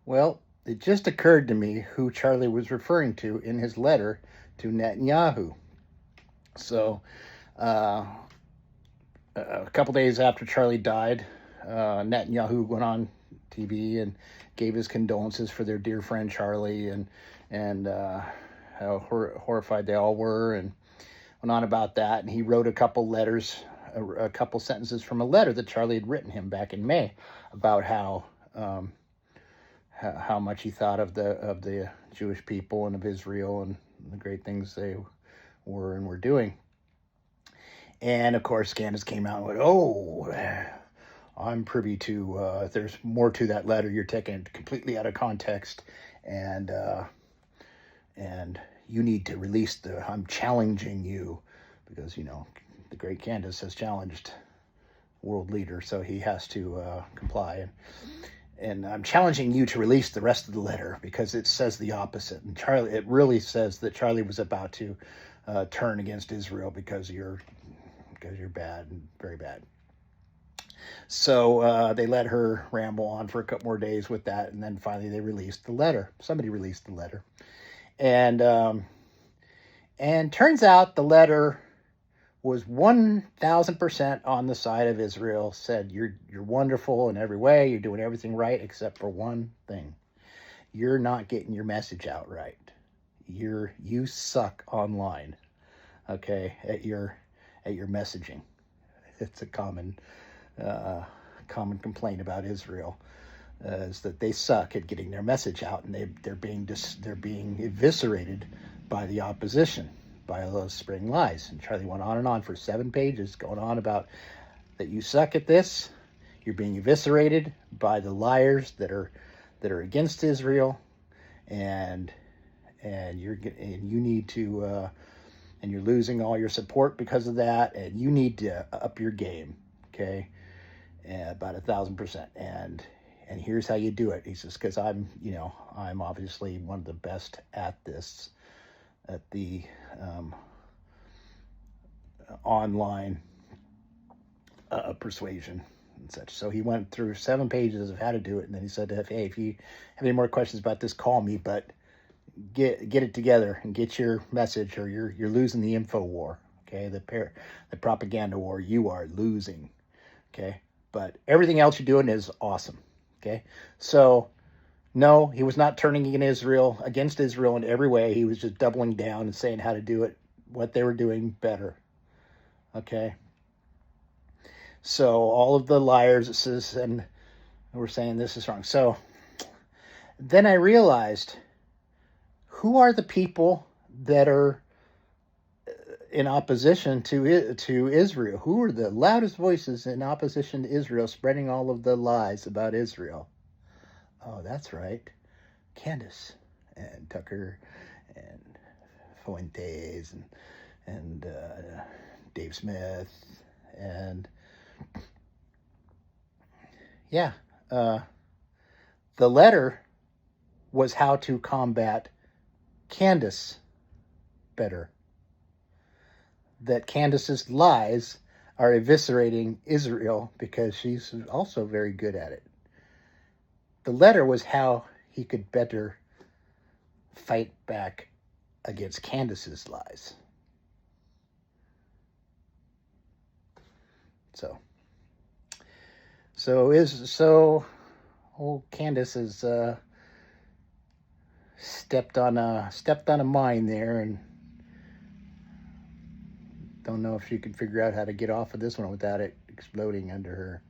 Well, it just occurred to me who Charlie was referring to in his letter to Netanyahu. So, uh, a couple days after Charlie died, Netanyahu went on TV and gave his condolences for their dear friend Charlie, and how horrified they all were, and went on about that. And he wrote a couple letters, a couple sentences from a letter that Charlie had written him back in May about how much he thought of the Jewish people and of Israel and the great things they were and were doing. And of course, Candace came out and went, "Oh, I'm privy to. There's more to that letter. You're taking it completely out of context, and and you need to release the. I'm challenging you, because the great Candace has challenged world leader, so he has to comply. And I'm challenging you to release the rest of the letter because it says the opposite. And it really says that Charlie was about to turn against Israel because you're bad and very bad." So they let her ramble on for a couple more days with that, and then finally they released the letter. Somebody released the letter, and turns out the letter was 1,000% on the side of Israel. Said you're wonderful in every way. You're doing everything right except for one thing. You're not getting your message out right. You suck online. Okay, at your messaging. It's a common complaint about Israel, is that they suck at getting their message out, and they're being eviscerated by the opposition, by those spreading lies. And Charlie went on and on for 7 pages, going on about that you suck at this. You're being eviscerated by the liars that are against Israel, and you need to and you're losing all your support because of that, and you need to up your game. Okay, about 1,000%. And here's how you do it. He says, because I'm obviously one of the best at this, at the online persuasion and such. So he went through 7 pages of how to do it, and then he said, "Hey, if you have any more questions about this, call me. But get it together and get your message, or you're losing the info war. Okay, the propaganda war. You are losing. Okay, but everything else you're doing is awesome." Okay, so no, he was not turning against Israel in every way. He was just doubling down and saying how to do it, what they were doing better. Okay, so all of the liars and were saying this is wrong. So then I realized, who are the people that are in opposition to Israel? Who are the loudest voices in opposition to Israel, spreading all of the lies about Israel? Oh, that's right, Candace and Tucker and Fuentes and Dave Smith, and yeah, the letter was how to combat Candace better. That Candace's lies are eviscerating Israel because she's also very good at it. The letter was how he could better fight back against Candace's lies. So old Candace has stepped on a mine there, and don't know if she could figure out how to get off of this one without it exploding under her.